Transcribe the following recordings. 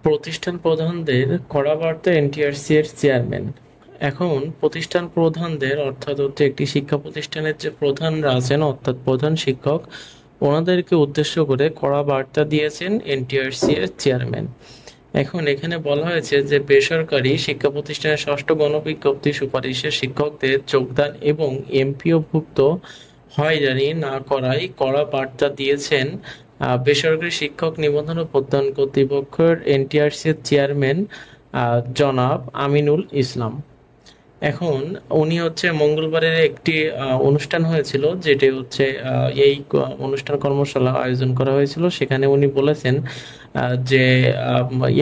প্রতিষ্ঠান প্রধানদের কড়া বার্তা এনটিআরসি এর চেয়ারম্যান। এখন প্রতিষ্ঠান প্রধানদের অর্থাৎ হচ্ছে একটি শিক্ষা প্রতিষ্ঠানের যে প্রধানরা আছেন অর্থাৎ প্রধান শিক্ষক, ওনাদেরকে উদ্দেশ্য করে কড়া বার্তা দিয়েছেন এনটিআরসি এর চেয়ারম্যান। এখন এখানে বলা হয়েছে যে বেসরকারি শিক্ষা প্রতিষ্ঠানের ষষ্ঠ গণবিজ্ঞপ্তি সুপারিশে শিক্ষকদের যোগদান এবং এমপিওভুক্ত হয়রানি না করায় কড়া বার্তা দিয়েছেন বেসরকারি শিক্ষক নিবন্ধন ও প্রত্যয়ন কর্তৃপক্ষের এনটিআরসির চেয়ারম্যান জনাব আমিনুল ইসলাম। এখন উনি হচ্ছে মঙ্গলবারের একটি অনুষ্ঠান হয়েছিল, যেটি হচ্ছে এই অনুষ্ঠান কর্মশালা আয়োজন করা হয়েছিল। সেখানে উনি বলেছেন যে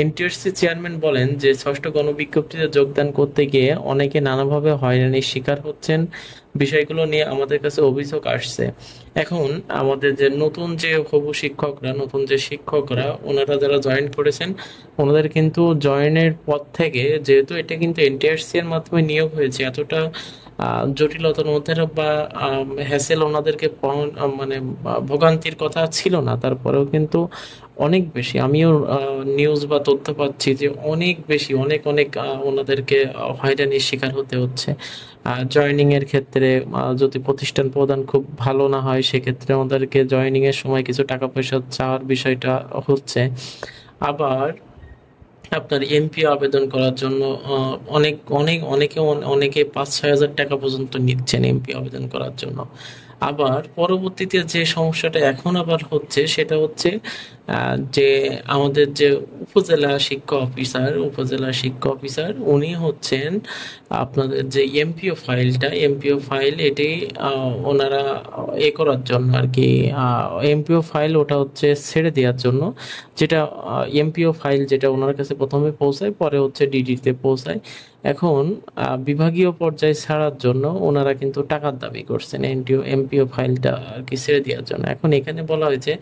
এনটিআরসি চেয়ারম্যান বলেন যে ষষ্ঠ গণবিজ্ঞপ্তিতে যোগদান করতে গিয়ে অনেকে নানাভাবে হয়রানির শিকার হচ্ছেন। বিষয়গুলো নিয়ে আমাদের কাছে অভিযোগ আসছে। এখন আমাদের যে নতুন যে হবু শিক্ষকরা, নতুন যে শিক্ষকরা ওনারা যারা জয়েন করেছেন, ওনাদের কিন্তু জয়েনের পর থেকে, যেহেতু এটা কিন্তু এনটিআরসি এর মাধ্যমে নিয়োগ হয়েছে, এতটা জটিলতার মধ্যে বা হ্যাসেল ওনাদেরকে মানে ভোগান্তির কথা ছিল না। তারপরেও কিন্তু অনেক বেশি, আমিও নিউজ বা তথ্য পাচ্ছি যে অনেক বেশি, অনেক অনেক ওনাদেরকে হয়রানির শিকার হতে হচ্ছে। জয়েনিং এর ক্ষেত্রে যদি প্রতিষ্ঠান প্রদান খুব ভালো না হয়, সেক্ষেত্রে ওনাদেরকে জয়েনিং এর সময় কিছু টাকা পয়সা চাওয়ার বিষয়টা হচ্ছে। আবার আপনার এমপি আবেদন করার জন্য অনেক অনেক অনেকে অনেকে 5-6 হাজার টাকা পর্যন্ত নিচ্ছেন এমপি আবেদন করার জন্য। আবার পরবর্তীতে যে সমস্যাটা এখন আবার হচ্ছে সেটা হচ্ছে যে আমাদের যে উপজেলা শিক্ষা অফিসার উনি হচ্ছেন আপনাদের যে এমপিও ফাইল এটি ওনারা করার জন্য আর কি। এমপিও ফাইল ওটা হচ্ছে ছেড়ে দেওয়ার জন্য, যেটা এমপিও ফাইল যেটা ওনার কাছে প্রথমে পৌঁছায়, পরে হচ্ছে ডিডিতে পৌঁছায়। এখন বিভাগীয় পর্যায়ে ছাড়ার জন্য ওনারা কিন্তু টাকার দাবি করছেন এমপিও ফাইলটা আর কি ছেড়ে দেওয়ার জন্য। এখন এখানে বলা হয়েছে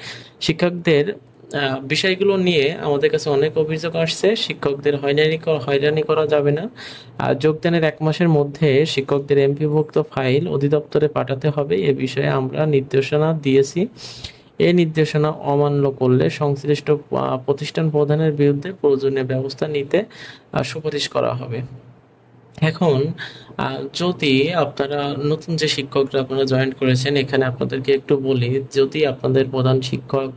শিক্ষকদের বিষয়গুলো নিয়ে আমাদের কাছে অনেক অভিযোগ আসছে। শিক্ষকদের হয়রানি করা যাবে না। যোগদানের 1 মাসের মধ্যে শিক্ষকদের এমপিভুক্ত ফাইল অধিদপ্তরে পাঠাতে হবে, এ বিষয়ে আমরা নির্দেশনা দিয়েছি। এই নির্দেশনা অমান্য করলে সংশ্লিষ্ট প্রতিষ্ঠান প্রধানের বিরুদ্ধে প্রয়োজনীয় ব্যবস্থা নিতে সুপারিশ করা হবে। এখন যদি আপনারা নতুন যে শিক্ষকরা আপনারা জয়েন করেছেন, এখানে আপনাদেরকে একটু বলি, যদি আপনাদের প্রধান শিক্ষক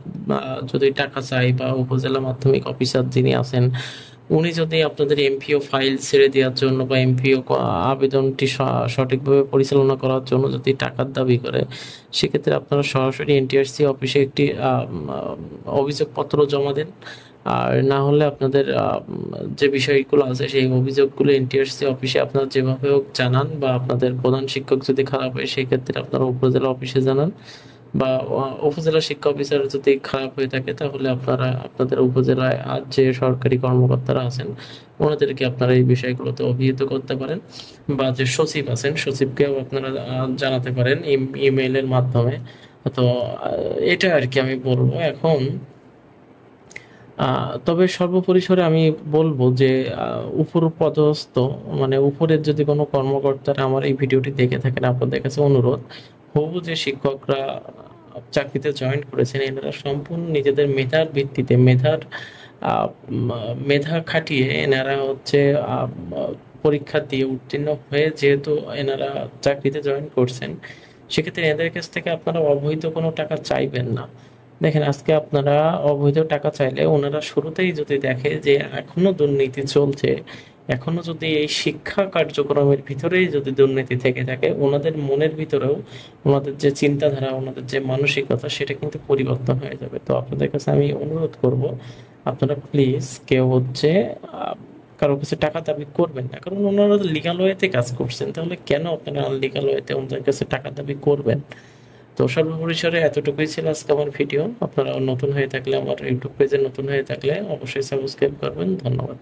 যদি টাকা চাই বা উপজেলা মাধ্যমিক অফিসার যিনি আছেন উনি যদি আপনাদের এমপিও ফাইল ছেড়ে দেওয়ার জন্য বা এমপিও আবেদনটি সঠিকভাবে পরিচালনা করার জন্য যদি টাকার দাবি করে, সেক্ষেত্রে আপনারা সরাসরি এনটিআরসি অফিসে একটি অভিযোগপত্র জমা দেন। আর না হলে আপনাদের যে বিষয়গুলো আছে সেই অভিযোগগুলো এনটিআরসি অফিসে আপনারা যেভাবে হোক জানান, বা আপনাদের প্রধান শিক্ষক যদি খারাপ হয় সেক্ষেত্রে আপনারা উপজেলা অফিসে জানান, বা উপজেলা শিক্ষা অফিসার যদি খারাপ হয়ে থাকে তাহলে আপনারা আপনাদের উপজেলায় আর যে সরকারি কর্মকর্তারা আছেন ওনাদেরকে আপনারা এই বিষয়গুলোতে অভিহিত করতে পারেন, বা যে সচিব আছেন সচিবকেও আপনারা জানাতে পারেন ইমেইলের মাধ্যমে। তো এটা আর কি আমি বলবো এখন। তবে সর্বপরিসরে আমি বলবো যে উপর পদস্থ মানে উপরের যদি কোনো কর্মকর্তারা আমার এই ভিডিওটি দেখে থাকেন, আপনাদের কাছে অনুরোধ, হবু যে শিক্ষকরা চাকরিতে জয়েন করেছেন এনারা সম্পূর্ণ নিজেদের মেধার ভিত্তিতে মেধা খাটিয়ে এনারা হচ্ছে পরীক্ষা দিয়ে উত্তীর্ণ হয়ে যেহেতু এনারা চাকরিতে জয়েন করছেন, সেক্ষেত্রে এদের কাছ থেকে আপনারা অবৈধ কোনো টাকা চাইবেন না। দেখেন, আজকে আপনারা অবৈধ টাকা চাইলে ওনারা শুরুতেই যদি দেখে যে এখনো দুর্নীতি চলছে, এখনো যদি এই শিক্ষা কার্যক্রমের ভিতরেই যদি দুর্নীতি থেকে থাকে, ওনাদের মনের ভিতরেও ওনাদের যে চিন্তাধারা, ওনাদের যে মানসিকতা সেটা কিন্তু পরিবর্তন হয়ে যাবে। তো আপনাদের কাছে আমি অনুরোধ করব, আপনারা প্লিজ কেউ হচ্ছে কারো কাছে টাকা দাবি করবেন না, কারণ ওনারা লিগাল ওয়েতে কাজ করছেন, তাহলে কেন আপনারা আনলিগাল ওয়েতে ওনাদের কাছে টাকা দাবি করবেন? তো সর্বপরিসরে এতটুকুই ছিল আজকে আমার ভিডিও। আপনারা নতুন হয়ে থাকলে, আমার ইউটিউব পেজে নতুন হয়ে থাকলে অবশ্যই সাবস্ক্রাইব করবেন। ধন্যবাদ।